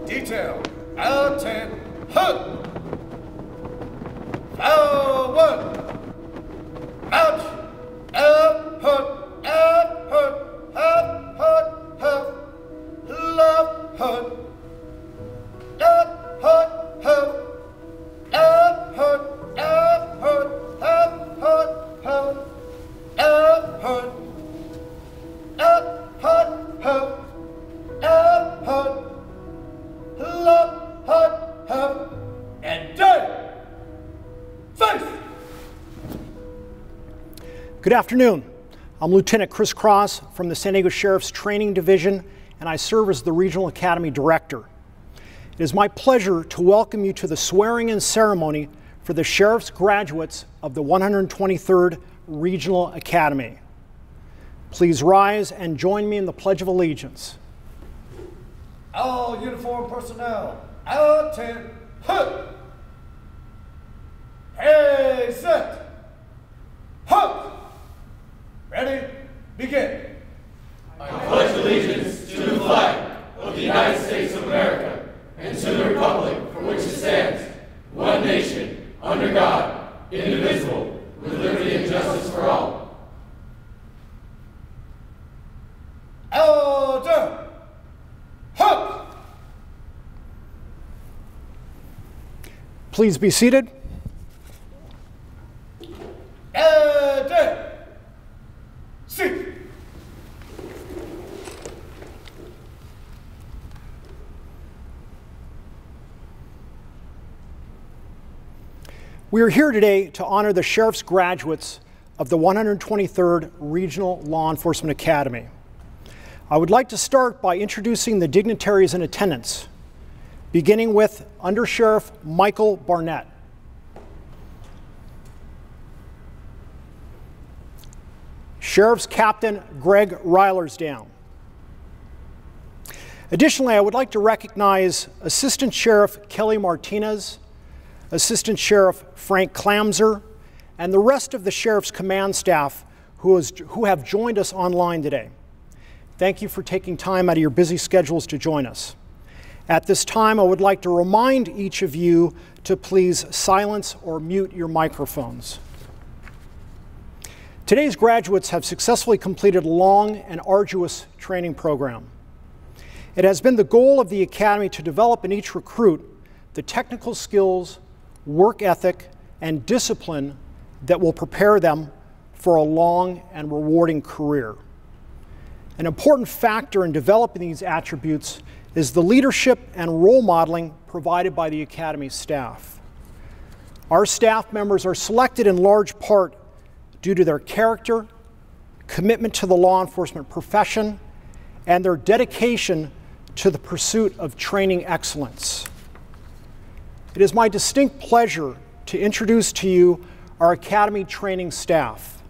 Detail, out 10, hook! Forward! March! Up, hook, up, hook, up, hook, hook, left hook, up, hook, hook, up, hook, up, hook, up, hook, hook, up, hook, up, hook, hook, up, hook, left hook, hook, and down. Face! Good afternoon. I'm Lieutenant Chris Cross from the San Diego Sheriff's Training Division, and I serve as the Regional Academy Director. It is my pleasure to welcome you to the swearing-in ceremony for the Sheriff's graduates of the 123rd Regional Academy. Please rise and join me in the Pledge of Allegiance. All uniformed personnel, out 10, hook! Hey, set! Hook! Ready? Begin. I pledge allegiance to the flag of the United States of America and to the republic for which it stands, one nation, under God, indivisible, with liberty and justice for all. Order! Hook! Please be seated. Ready! Sit! We are here today to honor the Sheriff's graduates of the 123rd Regional Law Enforcement Academy. I would like to start by introducing the dignitaries in attendance, beginning with Under Sheriff Michael Barnett. Sheriff's Captain Greg Reilersdown. Additionally, I would like to recognize Assistant Sheriff Kelly Martinez, Assistant Sheriff Frank Klamser, and the rest of the Sheriff's command staff who have joined us online today. Thank you for taking time out of your busy schedules to join us. At this time, I would like to remind each of you to please silence or mute your microphones. Today's graduates have successfully completed a long and arduous training program. It has been the goal of the Academy to develop in each recruit the technical skills, work ethic, and discipline that will prepare them for a long and rewarding career. An important factor in developing these attributes is the leadership and role modeling provided by the Academy staff. Our staff members are selected in large part due to their character, commitment to the law enforcement profession, and their dedication to the pursuit of training excellence. It is my distinct pleasure to introduce to you our Academy training staff.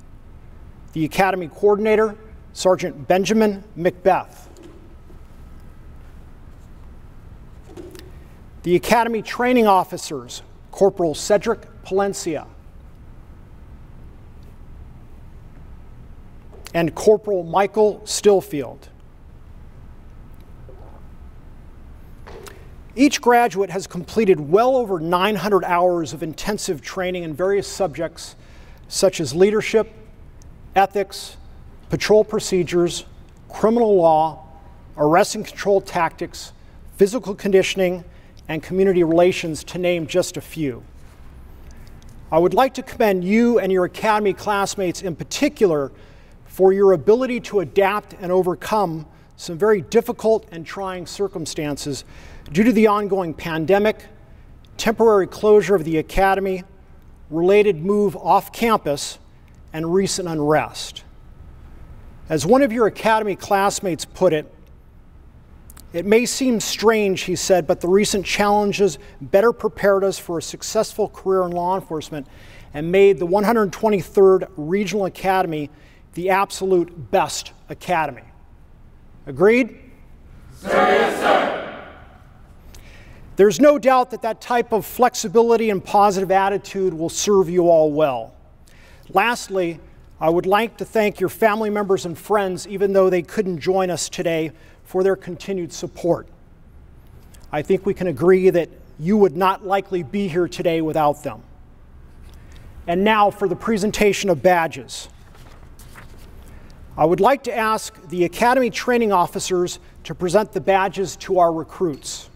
The Academy Coordinator, Sergeant Benjamin Macbeth. The Academy Training Officers, Corporal Cedric Palencia and Corporal Michael Stillfield. Each graduate has completed well over 900 hours of intensive training in various subjects such as leadership, ethics, patrol procedures, criminal law, arrest and control tactics, physical conditioning, and community relations, to name just a few. I would like to commend you and your Academy classmates in particular for your ability to adapt and overcome some very difficult and trying circumstances due to the ongoing pandemic, temporary closure of the Academy, related move off campus, and recent unrest. As one of your Academy classmates put it, "It may seem strange," he said, "but the recent challenges better prepared us for a successful career in law enforcement and made the 123rd Regional Academy the absolute best academy." Agreed? Sir, yes, sir. There's no doubt that that type of flexibility and positive attitude will serve you all well. Lastly, I would like to thank your family members and friends, even though they couldn't join us today, for their continued support. I think we can agree that you would not likely be here today without them. And now for the presentation of badges. I would like to ask the Academy training officers to present the badges to our recruits.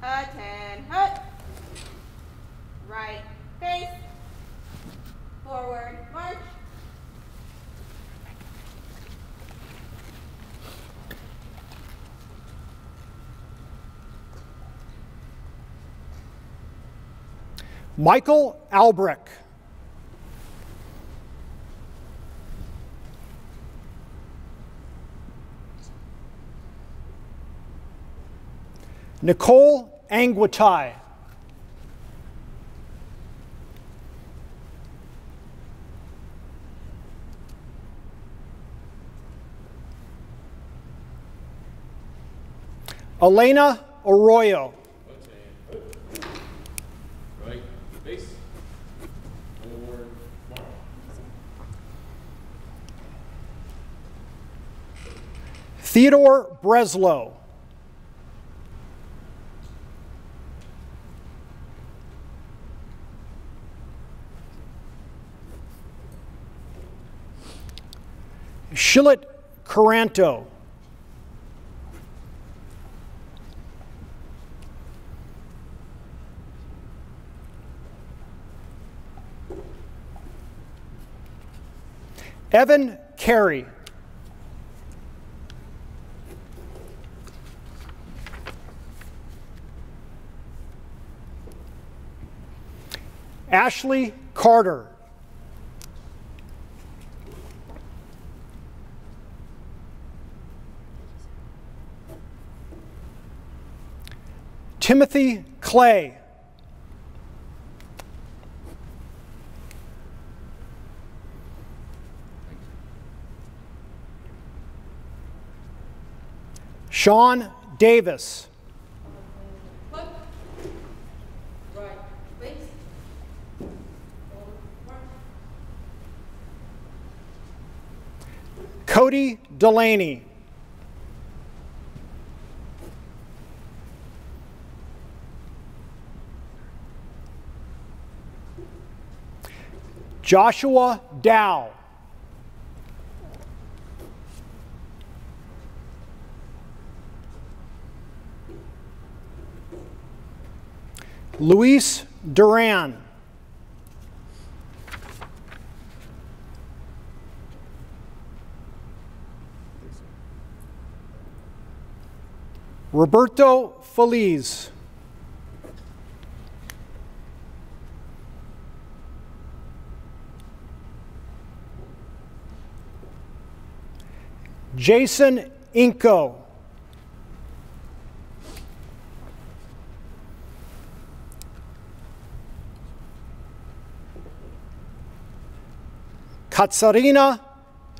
Hut and hut. Right face. Forward march. Michael Albrecht. Nicole Anguitai. Elena Arroyo. Right face. Forward march. Theodore Breslow. Shillet Caranto. Evan Carey. Ashley Carter. Timothy Clay. Sean Davis. Look. Right face. Forward march. Cody Delaney. Joshua Dow. Luis Duran. Roberto Feliz. Jason Inco. Katsarina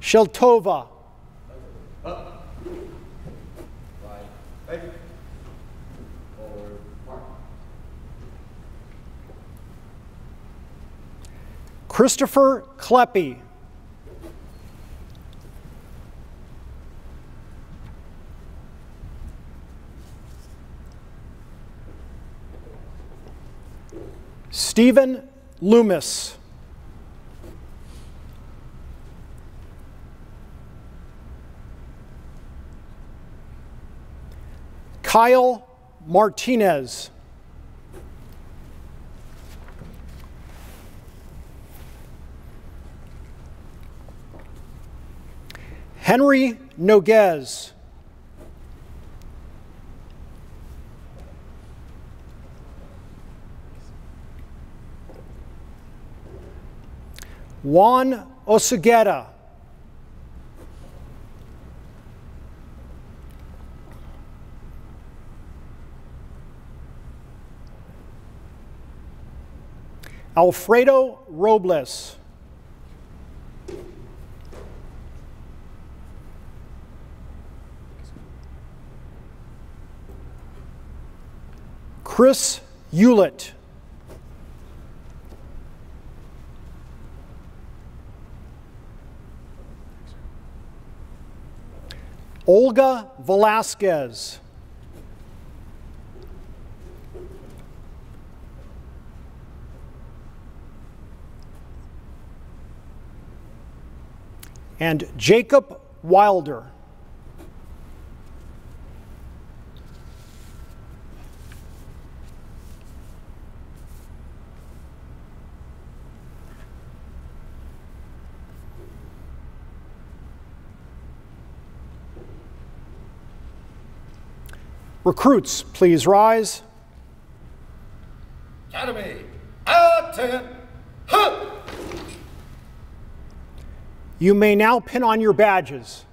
Sheltova. Right face. Forward march. Christopher Kleppy. Stephen Loomis. Kyle Martinez. Henry Noguez. Juan Oseguera. Alfredo Robles. Chris Hewlett. Olga Velasquez. And Jacob Wilder. Recruits, please rise. Academy, attend, hut! You may now pin on your badges.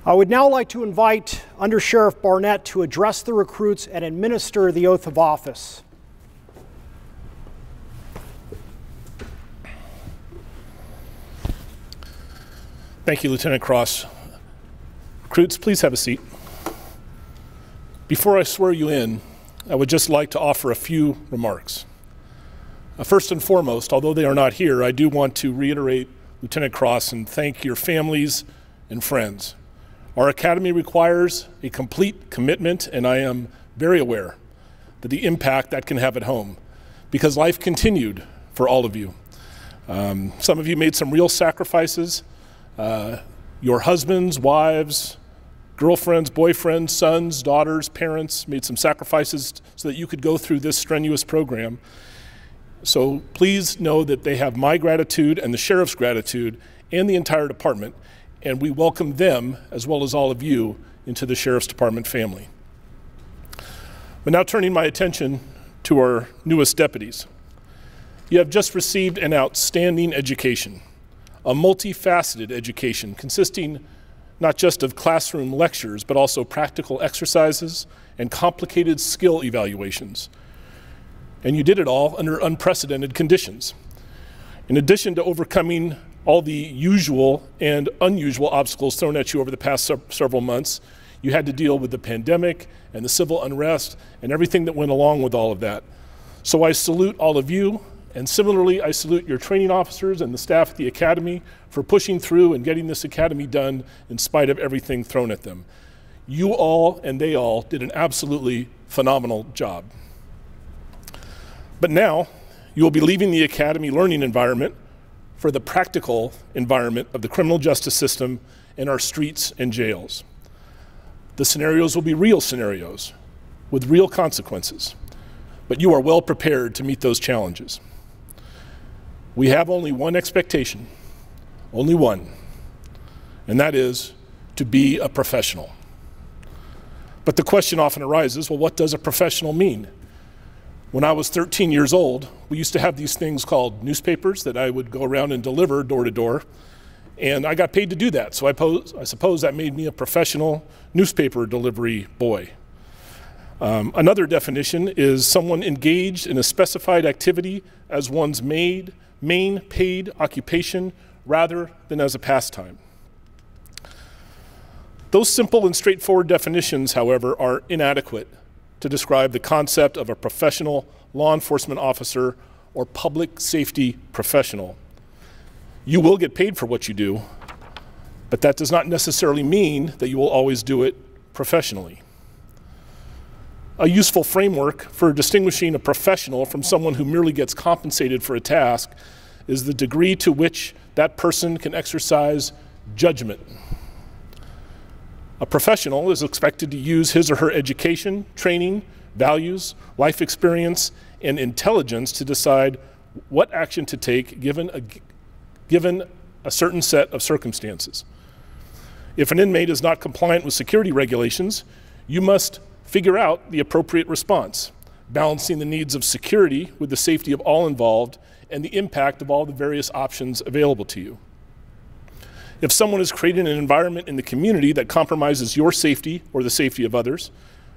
I would now like to invite Under Sheriff Barnett to address the recruits and administer the oath of office. Thank you, Lieutenant Cross. Recruits, please have a seat. Before I swear you in, I would just like to offer a few remarks. First and foremost, although they are not here, I do want to reiterate, Lieutenant Cross, and thank your families and friends. Our academy requires a complete commitment, and I am very aware that the impact that can have at home, because life continued for all of you. Some of you made some real sacrifices. Your husbands, wives, girlfriends, boyfriends, sons, daughters, parents made some sacrifices so that you could go through this strenuous program. So please know that they have my gratitude and the sheriff's gratitude and the entire department, and we welcome them, as well as all of you, into the Sheriff's Department family. But now turning my attention to our newest deputies. You have just received an outstanding education, a multifaceted education consisting not just of classroom lectures, but also practical exercises and complicated skill evaluations. And you did it all under unprecedented conditions. In addition to overcoming all the usual and unusual obstacles thrown at you over the past several months, you had to deal with the pandemic and the civil unrest and everything that went along with all of that. So I salute all of you, and similarly, I salute your training officers and the staff at the academy for pushing through and getting this academy done in spite of everything thrown at them. You all and they all did an absolutely phenomenal job. But now, you will be leaving the academy learning environment for the practical environment of the criminal justice system in our streets and jails. The scenarios will be real scenarios with real consequences, but you are well prepared to meet those challenges. We have only one expectation, only one, and that is to be a professional. But the question often arises, well, what does a professional mean? When I was 13 years old, we used to have these things called newspapers that I would go around and deliver door to door, and I got paid to do that. So I suppose that made me a professional newspaper delivery boy. Another definition is someone engaged in a specified activity as one's main paid occupation rather than as a pastime. Those simple and straightforward definitions, however, are inadequate to describe the concept of a professional law enforcement officer or public safety professional. You will get paid for what you do, but that does not necessarily mean that you will always do it professionally. A useful framework for distinguishing a professional from someone who merely gets compensated for a task is the degree to which that person can exercise judgment. A professional is expected to use his or her education, training, values, life experience, and intelligence to decide what action to take given a certain set of circumstances. If an inmate is not compliant with security regulations, you must figure out the appropriate response, balancing the needs of security with the safety of all involved and the impact of all the various options available to you. If someone is creating an environment in the community that compromises your safety or the safety of others,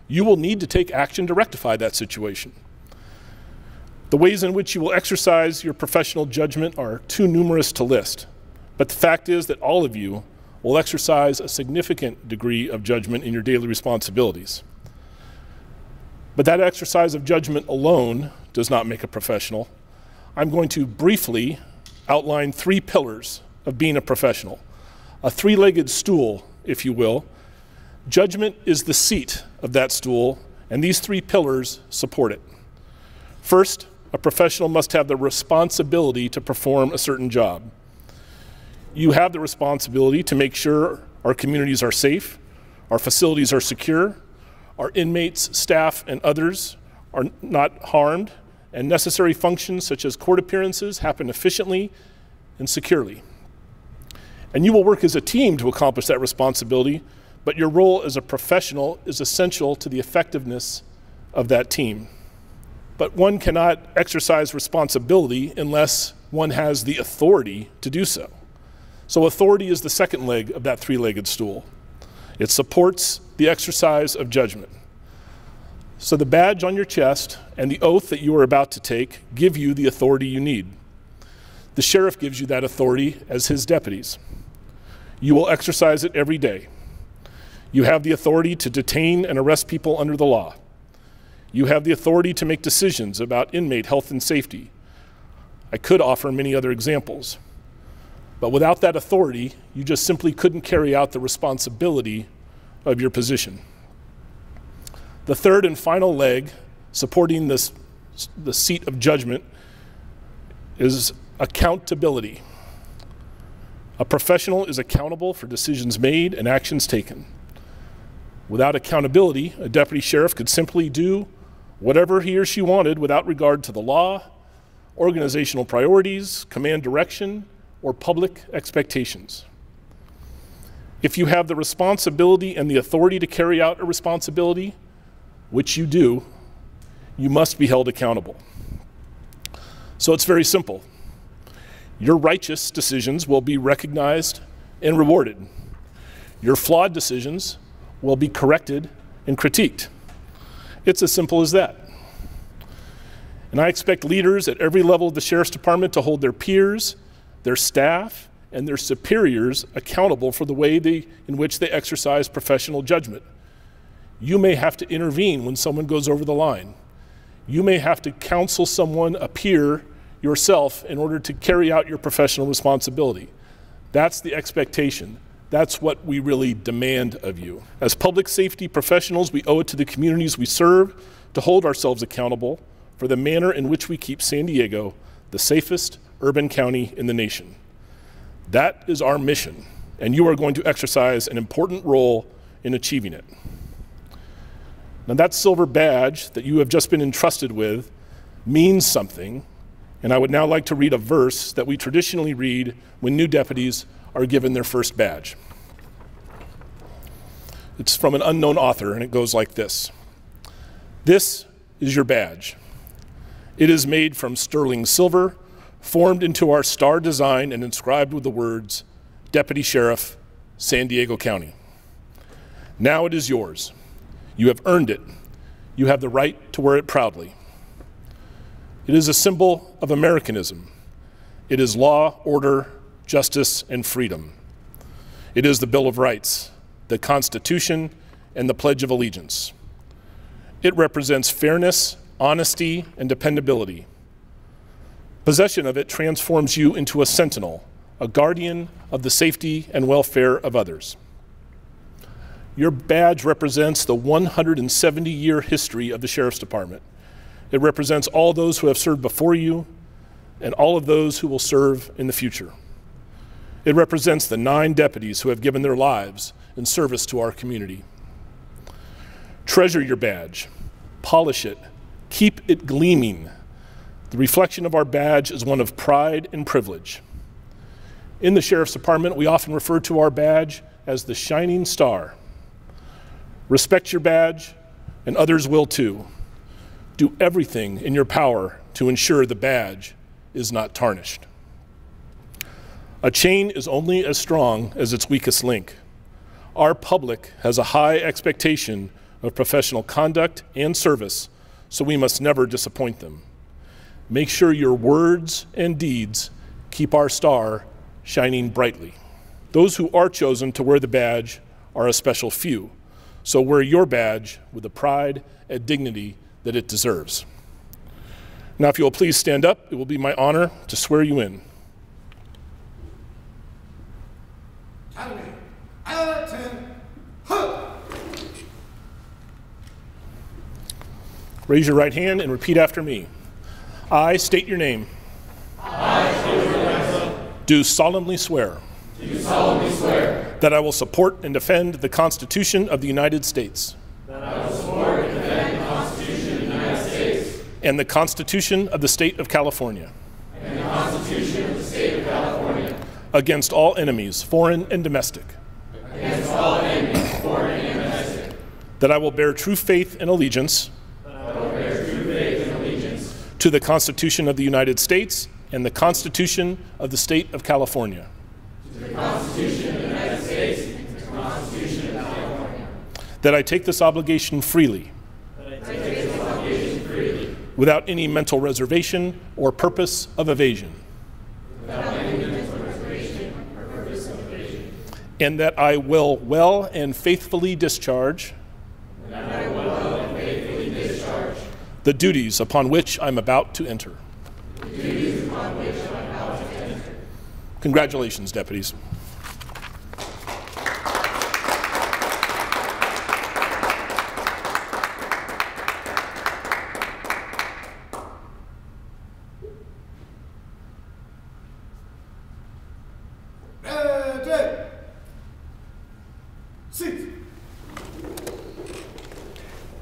you will need to take action to rectify that situation. The ways in which you will exercise your professional judgment are too numerous to list, but the fact is that all of you will exercise a significant degree of judgment in your daily responsibilities. But that exercise of judgment alone does not make a professional. I'm going to briefly outline 3 pillars of being a professional, a 3-legged stool, if you will. Judgment is the seat of that stool, and these 3 pillars support it. First, a professional must have the responsibility to perform a certain job. You have the responsibility to make sure our communities are safe, our facilities are secure, our inmates, staff, and others are not harmed, and necessary functions such as court appearances happen efficiently and securely. And you will work as a team to accomplish that responsibility, but your role as a professional is essential to the effectiveness of that team. But one cannot exercise responsibility unless one has the authority to do so. So authority is the second leg of that 3-legged stool. It supports the exercise of judgment. So the badge on your chest and the oath that you are about to take give you the authority you need. The sheriff gives you that authority as his deputies. You will exercise it every day. You have the authority to detain and arrest people under the law. You have the authority to make decisions about inmate health and safety. I could offer many other examples. But without that authority, you just simply couldn't carry out the responsibility of your position. The third and final leg, supporting the seat of judgment, is accountability. A professional is accountable for decisions made and actions taken. Without accountability, a deputy sheriff could simply do whatever he or she wanted without regard to the law, organizational priorities, command direction, or public expectations. If you have the responsibility and the authority to carry out a responsibility, which you do, you must be held accountable. So it's very simple. Your righteous decisions will be recognized and rewarded. Your flawed decisions will be corrected and critiqued. It's as simple as that. And I expect leaders at every level of the Sheriff's Department to hold their peers, their staff, and their superiors accountable for the way in which they exercise professional judgment. You may have to intervene when someone goes over the line. You may have to counsel someone, a peer, yourself, in order to carry out your professional responsibility. That's the expectation. That's what we really demand of you. As public safety professionals, we owe it to the communities we serve to hold ourselves accountable for the manner in which we keep San Diego the safest urban county in the nation. That is our mission, and you are going to exercise an important role in achieving it. Now, that silver badge that you have just been entrusted with means something, and I would now like to read a verse that we traditionally read when new deputies are given their first badge. It's from an unknown author, and it goes like this. This is your badge. It is made from sterling silver, formed into our star design and inscribed with the words, Deputy Sheriff, San Diego County. Now it is yours. You have earned it. You have the right to wear it proudly. It is a symbol of Americanism. It is law, order, justice, and freedom. It is the Bill of Rights, the Constitution, and the Pledge of Allegiance. It represents fairness, honesty, and dependability. Possession of it transforms you into a sentinel, a guardian of the safety and welfare of others. Your badge represents the 170-year history of the Sheriff's Department. It represents all those who have served before you and all of those who will serve in the future. It represents the 9 deputies who have given their lives in service to our community. Treasure your badge, polish it, keep it gleaming. The reflection of our badge is one of pride and privilege. In the Sheriff's Department, we often refer to our badge as the shining star. Respect your badge, and others will too. Do everything in your power to ensure the badge is not tarnished. A chain is only as strong as its weakest link. Our public has a high expectation of professional conduct and service, so we must never disappoint them. Make sure your words and deeds keep our star shining brightly. Those who are chosen to wear the badge are a special few, so wear your badge with the pride and dignity that it deserves. Now, if you will please stand up, it will be my honor to swear you in. Raise your right hand and repeat after me. I state your name. Do solemnly swear. That I will support and defend the Constitution of the United States. And the Constitution of the State of California. Against all enemies, foreign and domestic. That I will bear true faith and allegiance. To the Constitution of the United States and the Constitution of the State of California. That I take this obligation freely. Without any mental reservation or purpose of evasion. And that I will well and faithfully discharge the duties upon which I'm about to enter. Congratulations, deputies.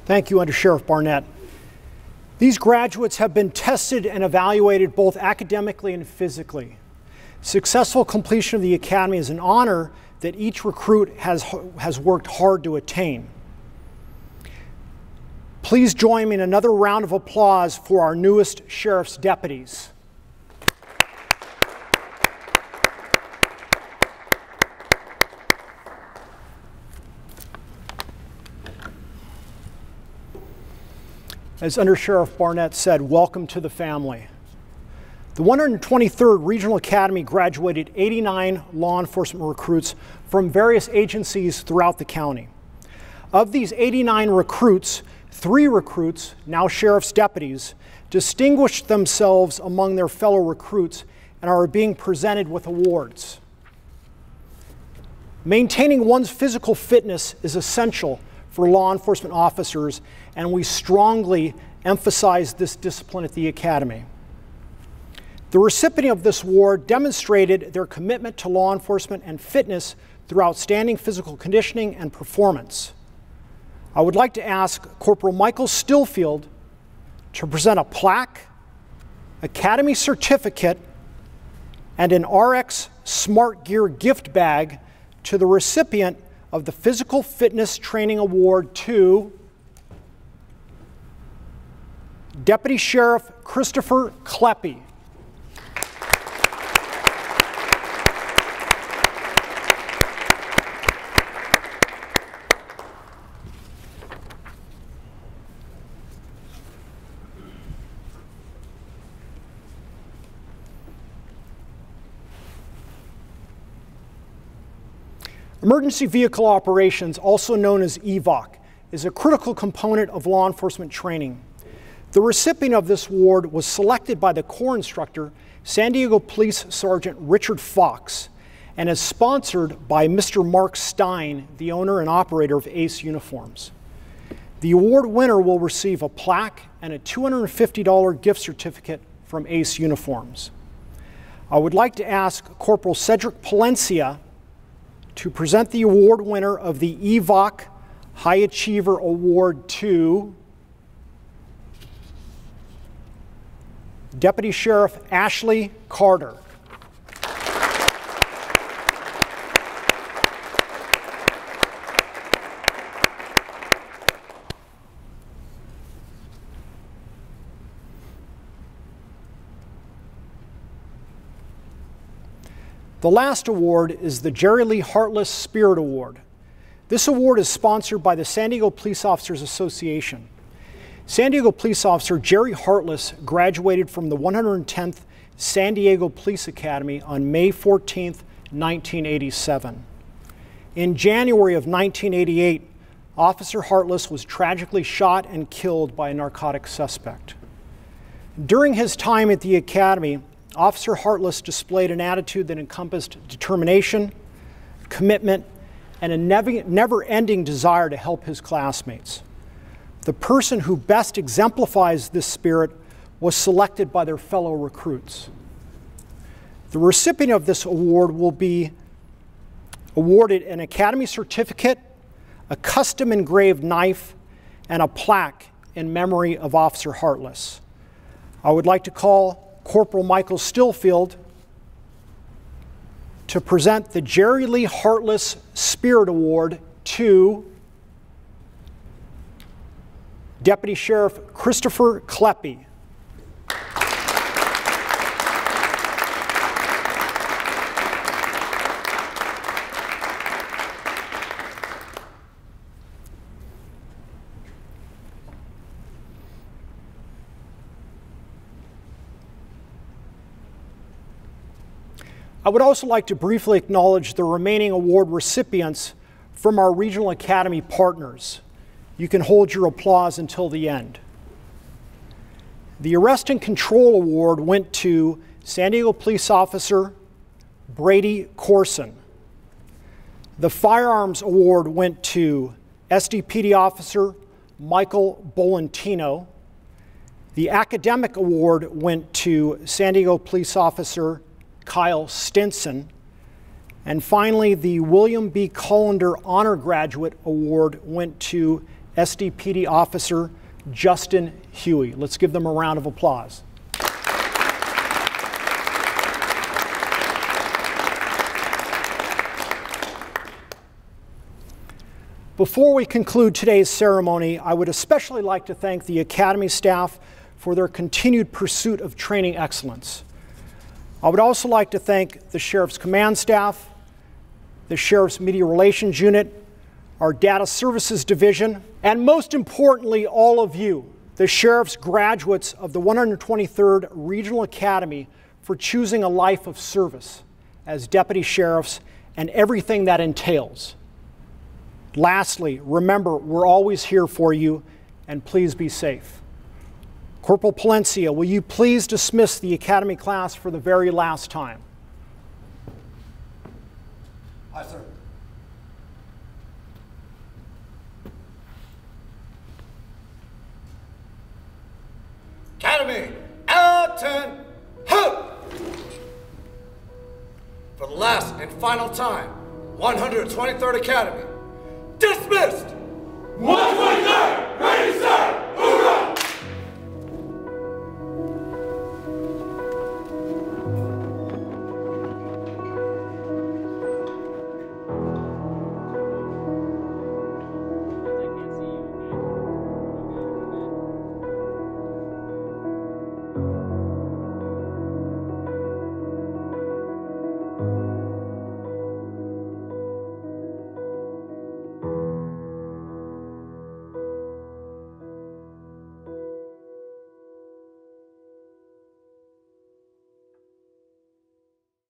Thank you, Under Sheriff Barnett. These graduates have been tested and evaluated both academically and physically. Successful completion of the academy is an honor that each recruit has worked hard to attain. Please join me in another round of applause for our newest sheriff's deputies. As Under Sheriff Barnett said, welcome to the family. The 123rd Regional Academy graduated 89 law enforcement recruits from various agencies throughout the county. Of these 89 recruits, 3 recruits, now sheriff's deputies, distinguished themselves among their fellow recruits and are being presented with awards. Maintaining one's physical fitness is essential for law enforcement officers, and we strongly emphasize this discipline at the Academy. The recipient of this award demonstrated their commitment to law enforcement and fitness through outstanding physical conditioning and performance. I would like to ask Corporal Michael Stillfield to present a plaque, Academy certificate, and an RX Smart Gear gift bag to the recipient of the Physical Fitness Training Award to Deputy Sheriff Christopher Kleppe. Emergency vehicle operations, also known as EVOC, is a critical component of law enforcement training. The recipient of this award was selected by the Corps instructor, San Diego Police Sergeant Richard Fox, and is sponsored by Mr. Mark Stein, the owner and operator of Ace Uniforms. The award winner will receive a plaque and a $250 gift certificate from Ace Uniforms. I would like to ask Corporal Cedric Palencia to present the award winner of the EVOC High Achiever Award to Deputy Sheriff Ashley Carter. The last award is the Jerry Lee Heartless Spirit Award. This award is sponsored by the San Diego Police Officers Association. San Diego Police Officer Jerry Heartless graduated from the 110th San Diego Police Academy on May 14, 1987. In January of 1988, Officer Heartless was tragically shot and killed by a narcotic suspect. During his time at the Academy, Officer Heartless displayed an attitude that encompassed determination, commitment, and a never-ending desire to help his classmates. The person who best exemplifies this spirit was selected by their fellow recruits. The recipient of this award will be awarded an Academy certificate, a custom engraved knife, and a plaque in memory of Officer Heartless. I would like to call Corporal Michael Stillfield to present the Jerry Lee Heartless Spirit Award to Deputy Sheriff Christopher Kleppe. I would also like to briefly acknowledge the remaining award recipients from our Regional Academy partners. You can hold your applause until the end. The Arrest and Control Award went to San Diego Police Officer Brady Corson. The Firearms Award went to SDPD Officer Michael Bolentino. The Academic Award went to San Diego Police Officer Kyle Stinson. And finally, the William B. Cullender Honor Graduate Award went to SDPD Officer Justin Huey. Let's give them a round of applause. Before we conclude today's ceremony, I would especially like to thank the Academy staff for their continued pursuit of training excellence. I would also like to thank the Sheriff's Command Staff, the Sheriff's Media Relations Unit, our Data Services Division, and most importantly, all of you, the Sheriff's graduates of the 123rd Regional Academy, for choosing a life of service as deputy sheriffs and everything that entails. Lastly, remember, we're always here for you, and please be safe. Corporal Palencia, will you please dismiss the Academy class for the very last time? Aye, sir. Academy, out and hoot! For the last and final time, 123rd Academy, dismissed! 123rd!